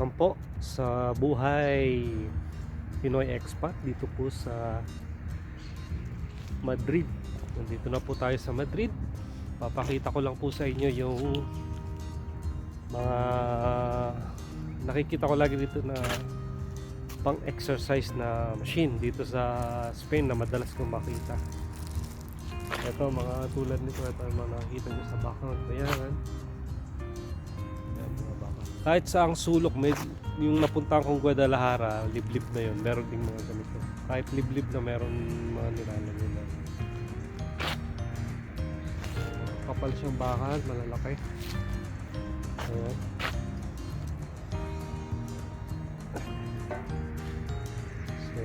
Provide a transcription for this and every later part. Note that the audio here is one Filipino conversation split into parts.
welcome po sa buhay Pinoy expat dito po sa Madrid. Nandito na po tayo sa Madrid. Papakita ko lang po sa inyo yung mga nakikita ko lagi dito na pang exercise na machine dito sa Spain na madalas kong makita. Ito mga tulad nito, ito yung mga nakikita nyo sa background. Ayan. Kahit sa ang sulok, may, yung napuntahan kong Guadalajara, liblib na yun, meron ding mga ganito. Kahit liblib na meron mga nilalagay na. Kapal siyang bakal, malalaki. Ayan. So,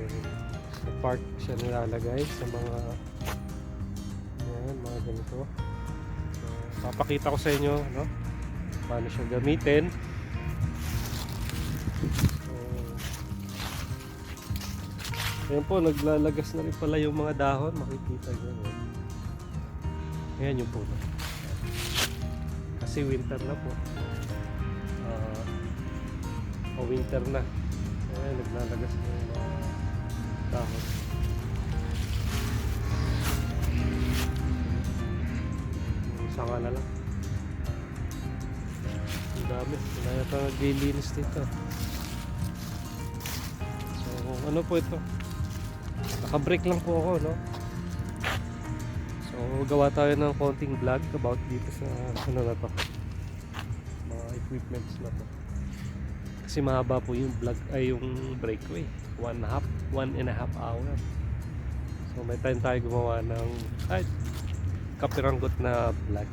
sa park siya nilalagay sa mga ayan, mga ganito. So, papakita ko sa inyo, no? Paano siya gamitin. Ayan po, naglalagas na rin pala yung mga dahon, makikita nyo. Ayan yung puno. Kasi winter na po. Winter na. Ayan, naglalagas na yung mga dahon. Sanga na lang. Ang dami. Kaya ito naglilinis dito. So, ano po ito? Naka-break lang po ako, no? So, gawa tayo ng konting vlog about dito sa ano na to, mga equipments na to. Kasi mahaba po yung vlog, ay yung break ko eh. 1.5 hour. So, may time tayo gumawa ng kapiranggot na vlog.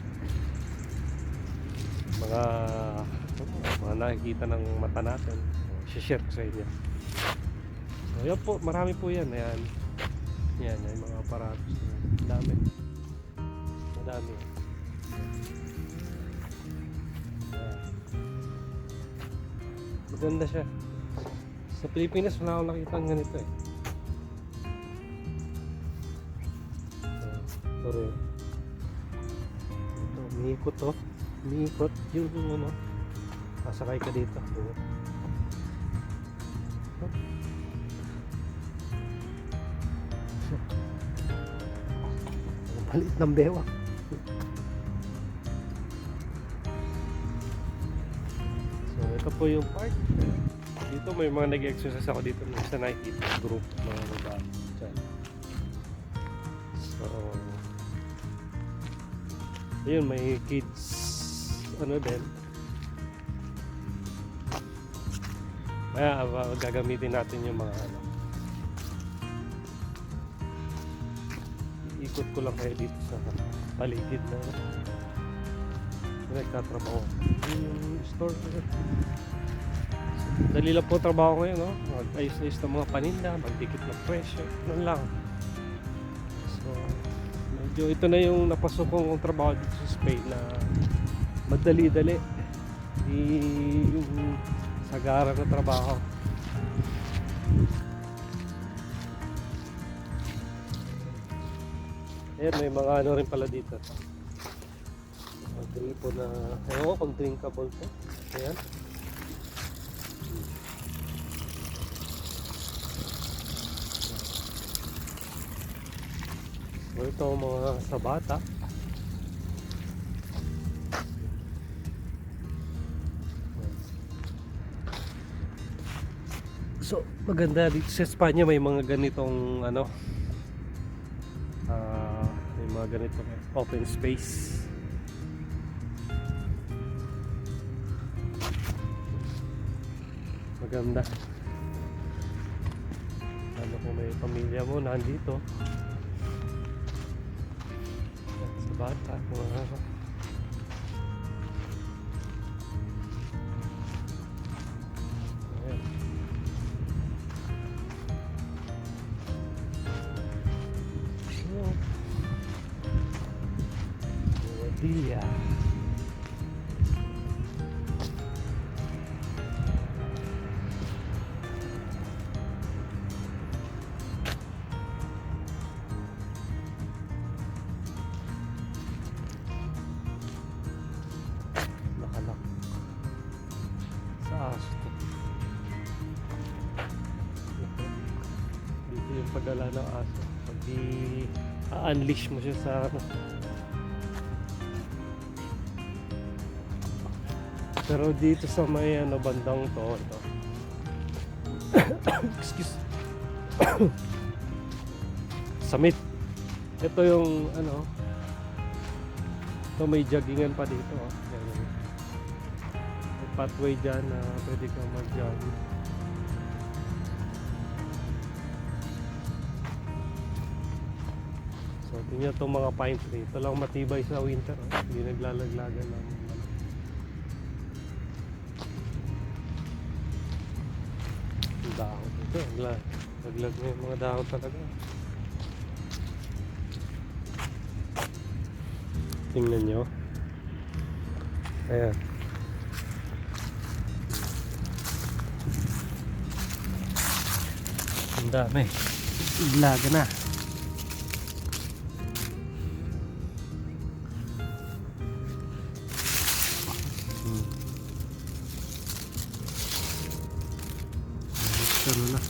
Mga nakikita ng mata natin. I-share ko sa inyo. So, yan po, marami po yan. Ayan. Yan, yung mga aparatos. Madami. Ayan. Maganda siya. Sa Pilipinas, wala akong nakita ng ganito eh. So, ito rin. Ito, umiikot to. Umiikot yung ano. Masakay ka dito. Palit ng bewak. So ito po yung park. Dito may mga nag-exercise ako dito ng isa nakikita group mga babae. So ayun, may kids ano din. Gagamitin natin yung mga ano. Ikot ko lang kayo dito sa paligid na nagtatrabaho. Yung store. Dali lang po trabaho ngayon, no? Mag-ayos-ayos ng mga paninda, magdikit ng presyo. Nun lang. So, medyo ito na yung napasok kong trabaho dito sa Spain na madali-dali. Yung sagara na trabaho. Ayan, may mga ano rin pala dito. Mga gripo na, ewan ko kung drinkable po. Ayan. So ito mga sa bata. So maganda dito sa Espanya, may mga ganitong ano, may mga ganitong open space. Maganda. Ano kung may pamilya mo nandito sa bata, mga dia. Nakalak sa aso to. pag wala ng aso. Pag di unleash mo siya sa ano. Pero dito sa may ano, bandang to, ito. Excuse. Summit. Ito yung ano, ito may joggingan pa dito. Oh. May pathway dyan na pwede kang mag-jogging. So tingnan itong mga pine tree. Ito lang matibay sa winter. Oh. Hindi naglalaglagan ng dahon. Ito, naglag na yung mga dahon talaga. Tingnan nyo. Ayan. Ang dami. Ilaga na. Ano na.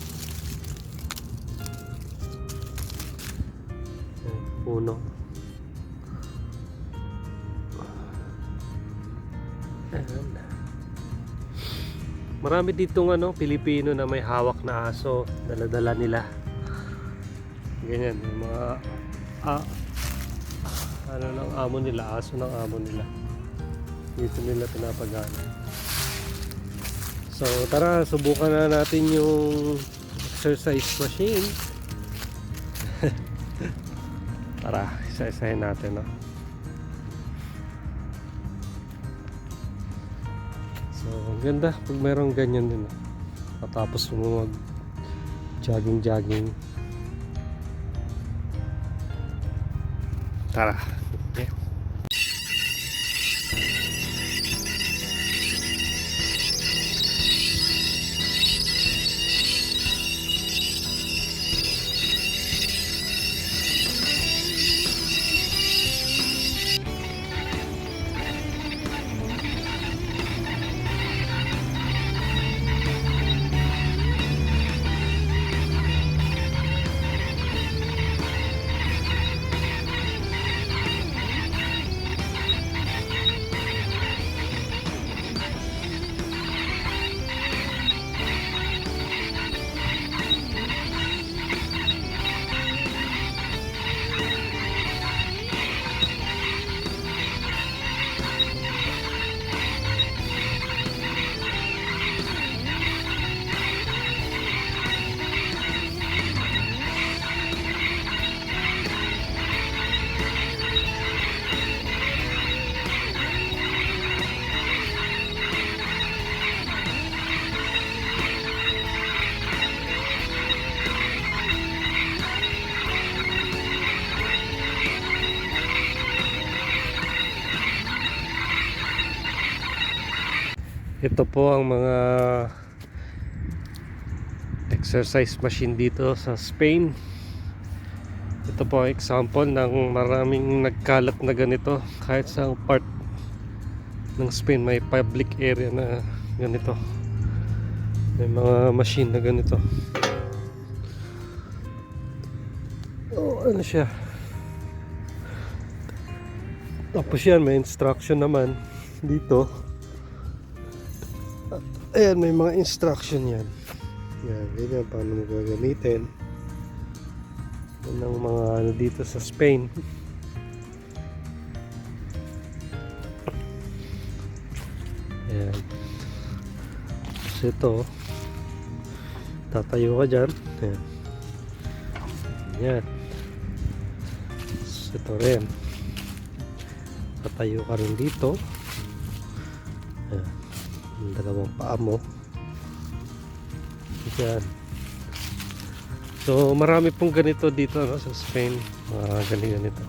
Puno. Ayan. Marami ditong ano, Pilipino na may hawak na aso, dala-dala nila. Ganyan, yung mga ano ng amo nila, aso ng amo nila. Dito nila pinapagana. So tara, subukan na natin yung exercise machine. Tara, isa-isahin natin, no? So, ang ganda pag mayroong ganyan din. Tapos mo mag jogging. Tara. Okay. Ito po ang mga exercise machine dito sa Spain. Ito po ang example ng maraming nagkalat na ganito. Kahit sa part ng Spain may public area na ganito. May mga machine na ganito. Oh, ano siya? Tapos yan, may instruction naman dito. Ayan, may mga instruction yan. Yan, ganyan paano mo gagamitin. Yan ang mga ano dito sa Spain. Ayan. So ito, tatayo ka dyan. Ayan. Ayan. So ito rin. Tatayo ka rin dito. Ayan. Yung dalawang paa mo. Yan. So marami pong ganito dito, no, sa Spain. Mga ganito.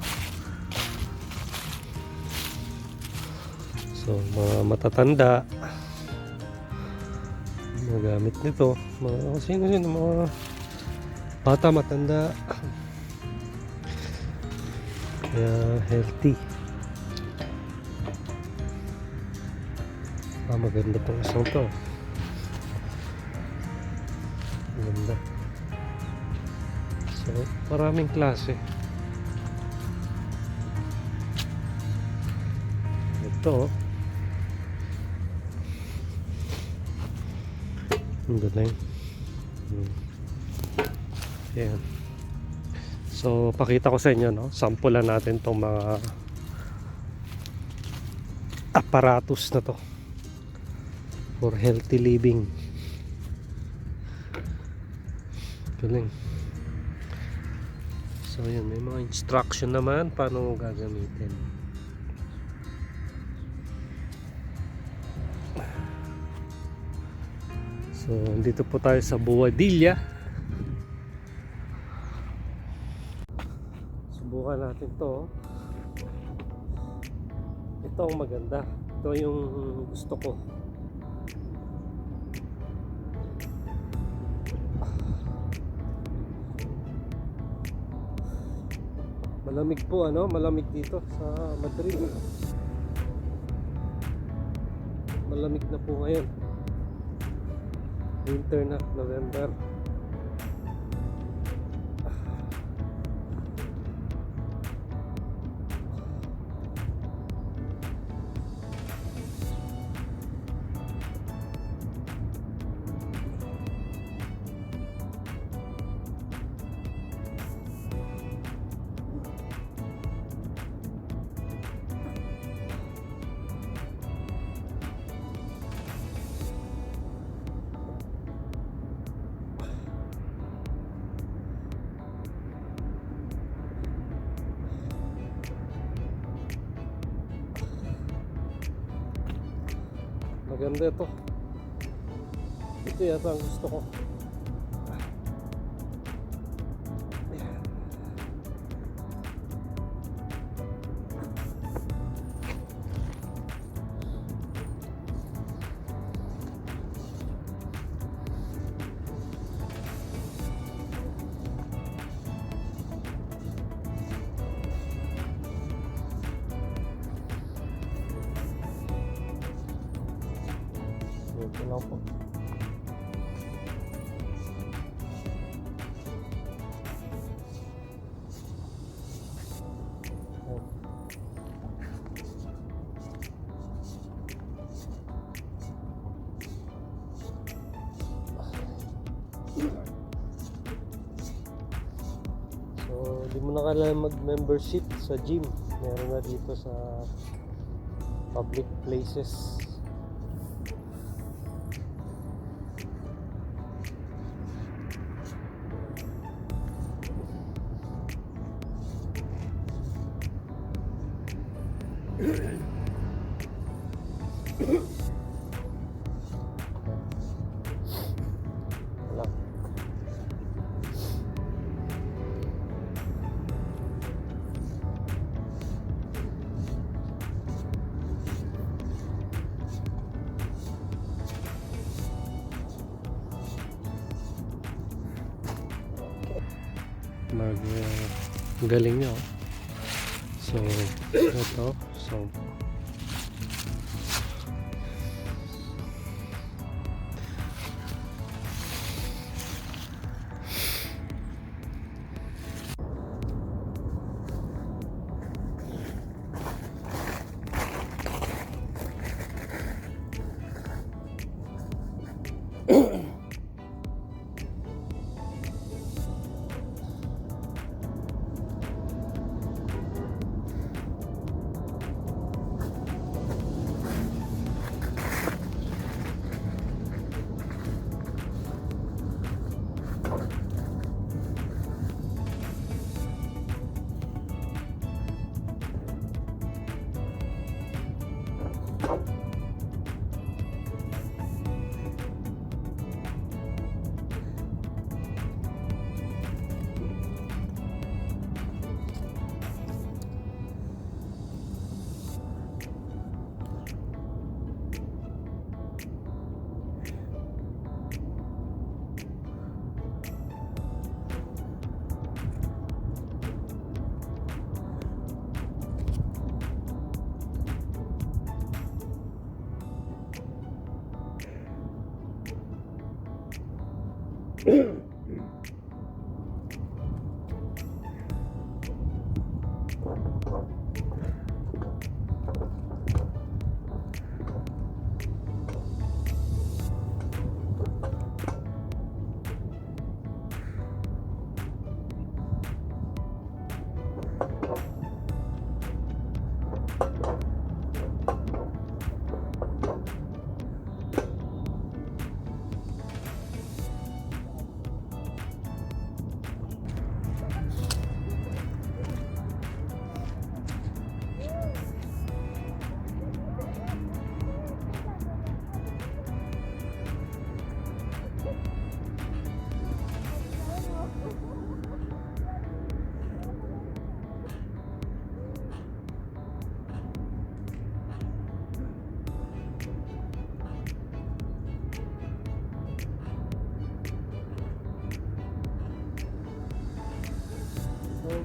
So mga matatanda magamit nito. Mga sino mga bata, matanda. Kaya healthy. Maganda tong isang to. Maganda. So, maraming klase. Ito, ang galing. Ayan. So, pakita ko sa inyo, no? Sampulan natin tong mga aparatus na to for healthy living. Galing. So, yun. May mga instruction naman paano mo gagamitin. So, dito po tayo sa Buwadilla. Subukan natin to. Ito ang maganda. Ito yung gusto ko. Malamig po, ano? Malamig dito sa Madrid. Malamig na po ngayon. Winter na, November. Maganda ito. Ito yata ang gusto ko. Ito lang po. So, di mo na kailangan mag-membership sa gym. Meron na dito sa public places. Wala. Galing nyo. So, ito. So,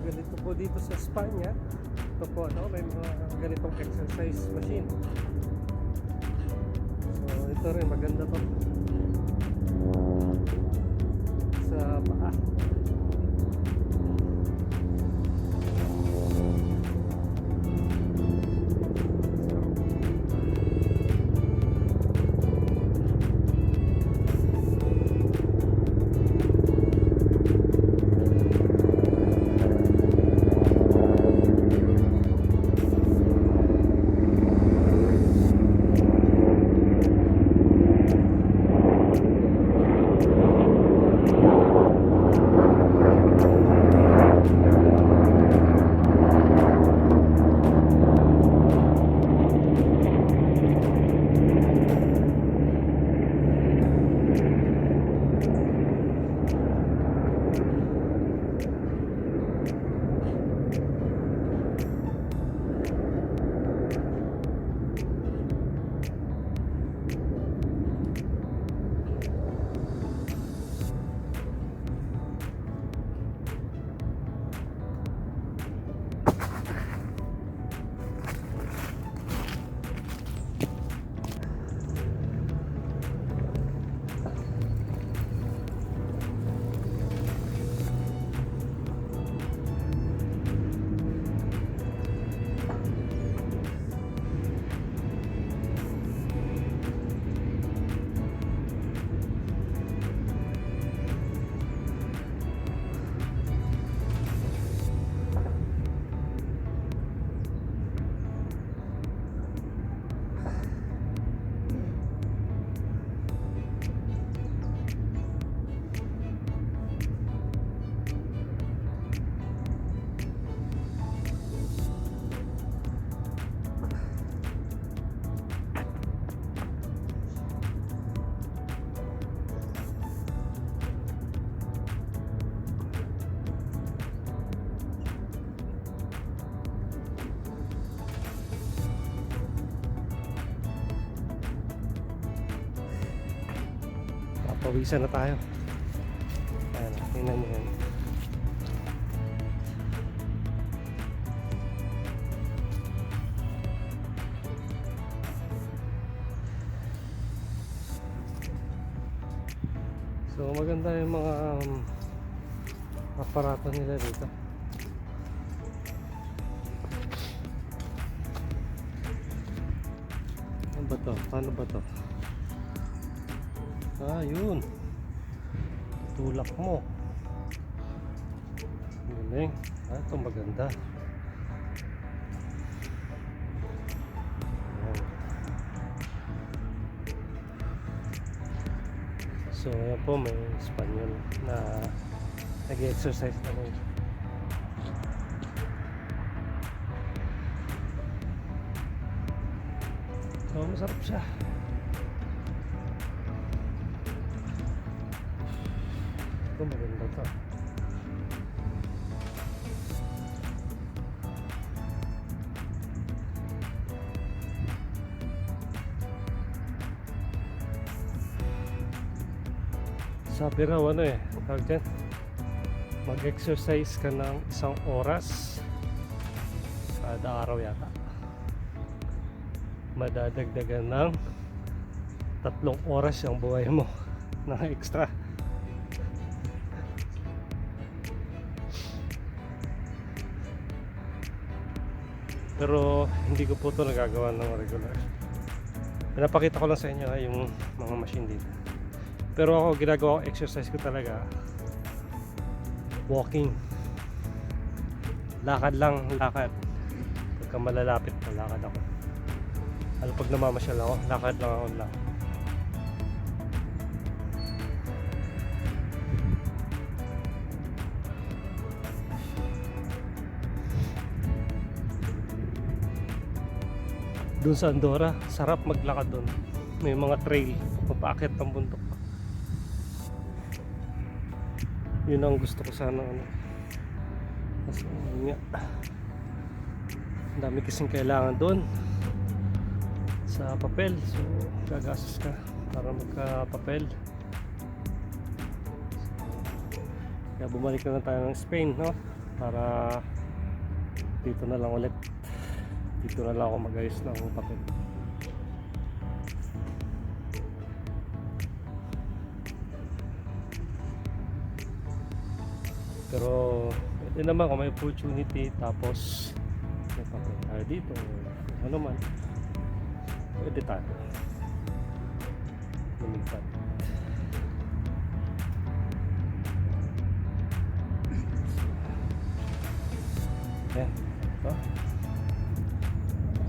ganito po dito sa Spanya. Ito po, ano, may mga ganitong exercise machine. So ito rin, maganda to sa paa. Pawisan na tayo. Ayan, tingnan nyo yan. So maganda yung mga aparato nila dito. Ano ba to? Paano ba to? Ah, yun. Tulak mo. Galing. Ah, ito maganda. Ayan. So, ayan po, may Espanyol na nag-exercise na rin. So, masarap siya. Ito maganda to. Sabi raw ano eh, tawag dyan, mag-exercise ka ng 1 oras kada araw yata. Madadagdagan ng 3 oras yung buhay mo na extra. Pero hindi ko po ito nagagawa ng regular. Pinapakita ko lang sa inyo yung mga machine dito. Pero ako ginagawa ko exercise ko talaga walking. Lakad lang, lakad. Pagka malalapit na lakad ako. Ano pag namamasyal ako, lakad lang ako lang. Doon sa Andorra, sarap maglakad doon. May mga trail, papaakyat ng bundok. Yun ang gusto ko sana ano. Kasi yun nga, ang dami kasing kailangan doon sa papel. So gagastos ka para magka-papel. Kaya bumalik na lang tayo ng Spain, no? para dito na lang ulit, dito na lang ako mag-ayos ng papel. Pero pwede naman kung may opportunity tapos may papel tayo dito, ano man, pwede tayo lumipat. Ayan, ito.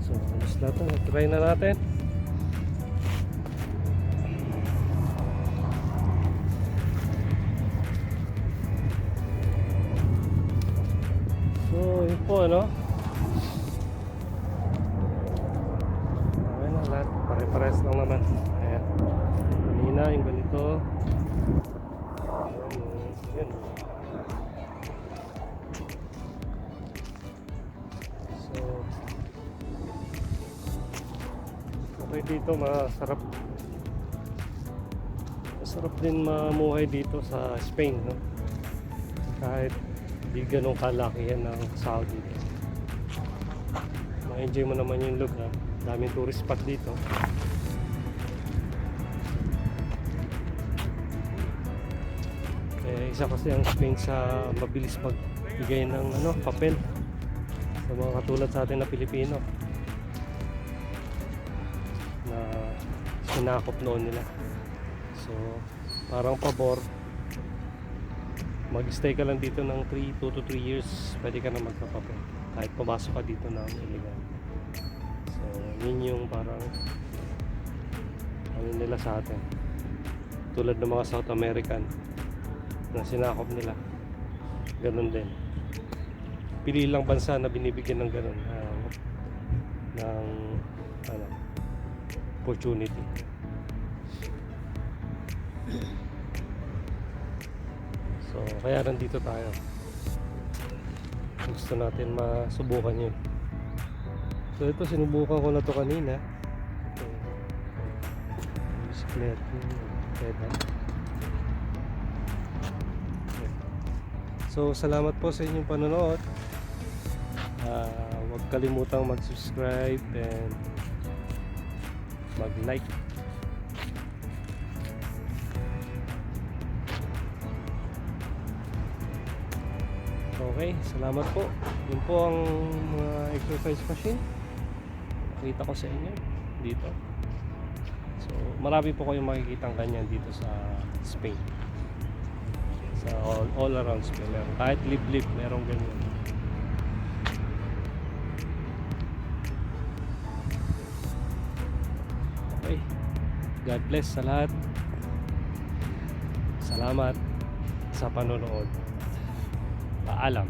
So, alas na ito, try na natin. So, yun po, ano? Okay na, lahat pare-pares lang naman. Ayan, kanina yung ganito. Ayan. So, okay dito, masarap. Masarap din mamuhay dito sa Spain, no? Kahit di ganun kalakihan ng Saudi dito. Ma-enjoy mo naman yung lugar. Daming tourist spot dito. Isa kasi ang Spain sa mabilis magbigay ng papel sa mga katulad sa atin na Pilipino na sinakop noon nila. So parang pabor, mag-stay ka lang dito ng 2 to 3 years, pwede ka na magpapapel kahit pumasok ka dito ng illegal. So yun yung parang ano nila sa atin, tulad ng mga South American na sinakop nila, ganun din. Pili lang bansa na binibigyan ng ganun ng opportunity. So kaya nandito tayo, gusto natin masubukan yun. So ito, sinubukan ko na to kanina. Ito, bisikleta, pedal. So salamat po sa inyong panonood. Huwag kalimutang mag-subscribe and mag-like. Okay, salamat po. Yun po ang mga exercise machine nakita ko sa inyo dito. So marami po kayong makikitang ganyan dito sa Spain, sa all around Spain. Meron, kahit liblib merong ganyan. Okay, God bless sa lahat. Salamat sa panonood. Paalam.